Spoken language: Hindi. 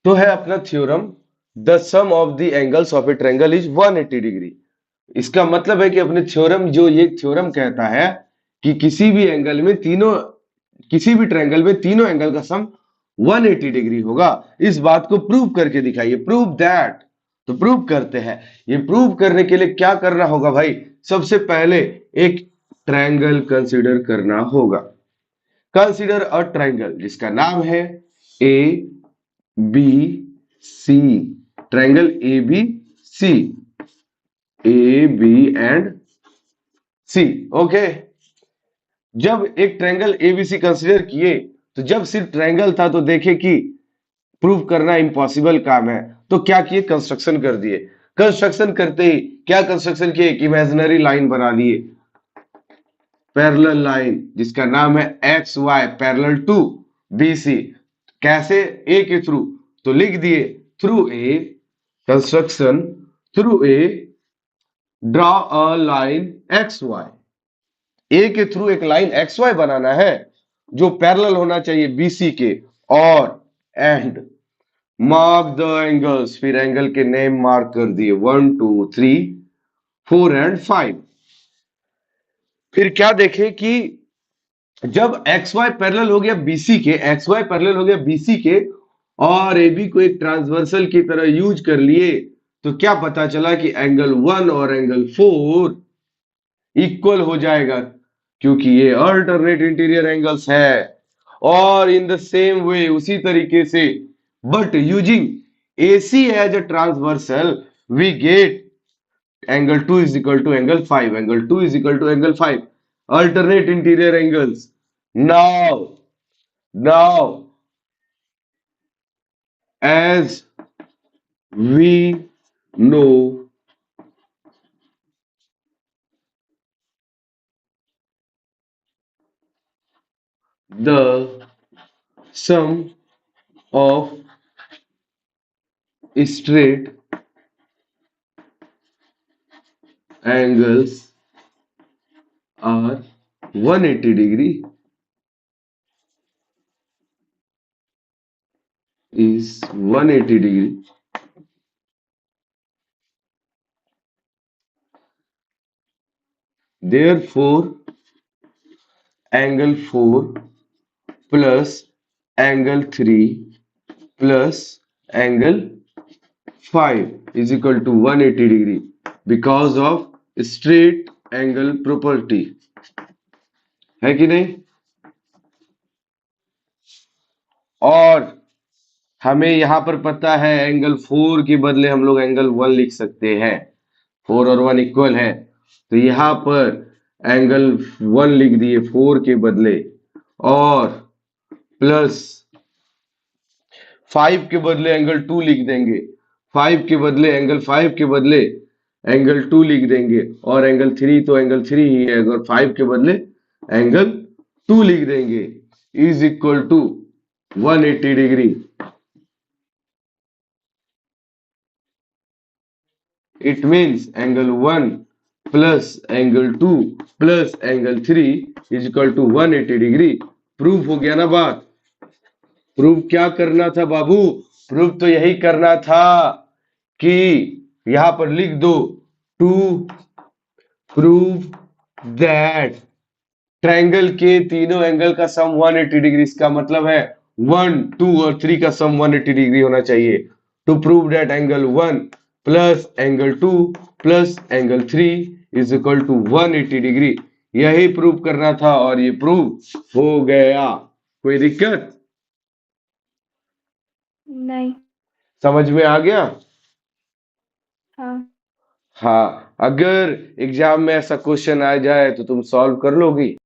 तो है अपना theorem, the sum of the angles of a triangle is 180 degree. इसका मतलब है कि अपने थ्योरम, जो ये थ्योरम कहता है कि किसी भी एंगल में तीनों, किसी भी ट्रायंगल में तीनों एंगल का सम 180 डिग्री होगा। इस बात को प्रूव करके दिखाइए, प्रूव दैट। तो प्रूव करते हैं। ये प्रूव करने के लिए क्या करना होगा भाई? सबसे पहले एक ट्रायंगल कंसीडर करना होगा। कंसीडर अ ट्रायंगल जिसका नाम है A B C, triangle A B C, A B and C. Okay, जब एक ट्रायंगल एबीसी कंसीडर किए, तो जब सिर्फ ट्रायंगल था तो देखे कि प्रूव करना इम्पॉसिबल काम है, तो क्या किए? कंस्ट्रक्शन कर दिए। कंस्ट्रक्शन करते ही क्या कंस्ट्रक्शन किए? एक इमेजिनरी लाइन बना लिए, पैरेलल लाइन जिसका नाम है X Y parallel to B C. कैसे? ए के थ्रू, तो लिख दिए through a construction, through A draw a line X Y. A के थ्रू एक लाइन एक्स वाई बनाना है जो पैरेलल होना चाहिए बीसी के, और एंड मार्क द एंगल्स, फिर एंगल के नेम मार्क कर दिए 1 2 3 4 एंड 5। फिर क्या देखे कि जब एक्स वाई पैरेलल हो गया बीसी के, एक्स वाई पैरेलल हो गया बीसी के, और एबी को एक ट्रांसवर्सल की तरह यूज कर लिए, तो क्या पता चला कि एंगल 1 और एंगल 4 इक्वल हो जाएगा, क्योंकि ये अल्टरनेट इंटीरियर एंगल्स है। और इन द सेम वे, उसी तरीके से, but using AC as a transversal, we get angle 2 is equal to angle 5, angle 2 is equal to angle 5, alternate interior angles. Now as we know the sum of straight angles are 180 degree is 180 degree, therefore angle 4 plus angle 3 plus angle 5 is equal to 180 degree because of straight angle property। है कि नहीं? और हमें यहां पर पता है एंगल 4 के बदले हम लोग एंगल 1 लिख सकते हैं, 4 और 1 इक्वल है, तो यहां पर एंगल 1 लिख दिए 4 के बदले, और प्लस 5 के बदले एंगल 2 लिख देंगे, 5 के बदले एंगल 5 के बदले एंगल 2 लिख देंगे, और एंगल 3 तो एंगल 3 ही है, अगर 5 के बदले एंगल 2 लिख देंगे, is equal to 180 degree. It means angle 1 plus angle 2 plus angle 3 is equal to 180 degree. Proof हो गया ना बात? प्रूफ क्या करना था बाबू? प्रूफ तो यही करना था कि यहां पर लिख दो, टू प्रूव दैट ट्रायंगल के तीनों एंगल का सम 180 डिग्री। इसका मतलब है 1 2 और 3 का सम 180 डिग्री होना चाहिए। To prove that angle 1 plus angle 2 plus angle 3 is equal to 180 degree. यही प्रूव करना था और ये प्रूव हो गया। कोई दिक्कत? नहीं। समझ में आ गया? हाँ। हाँ, अगर एग्जाम में ऐसा क्वेश्चन आ जाए तो तुम सॉल्व कर लोगी?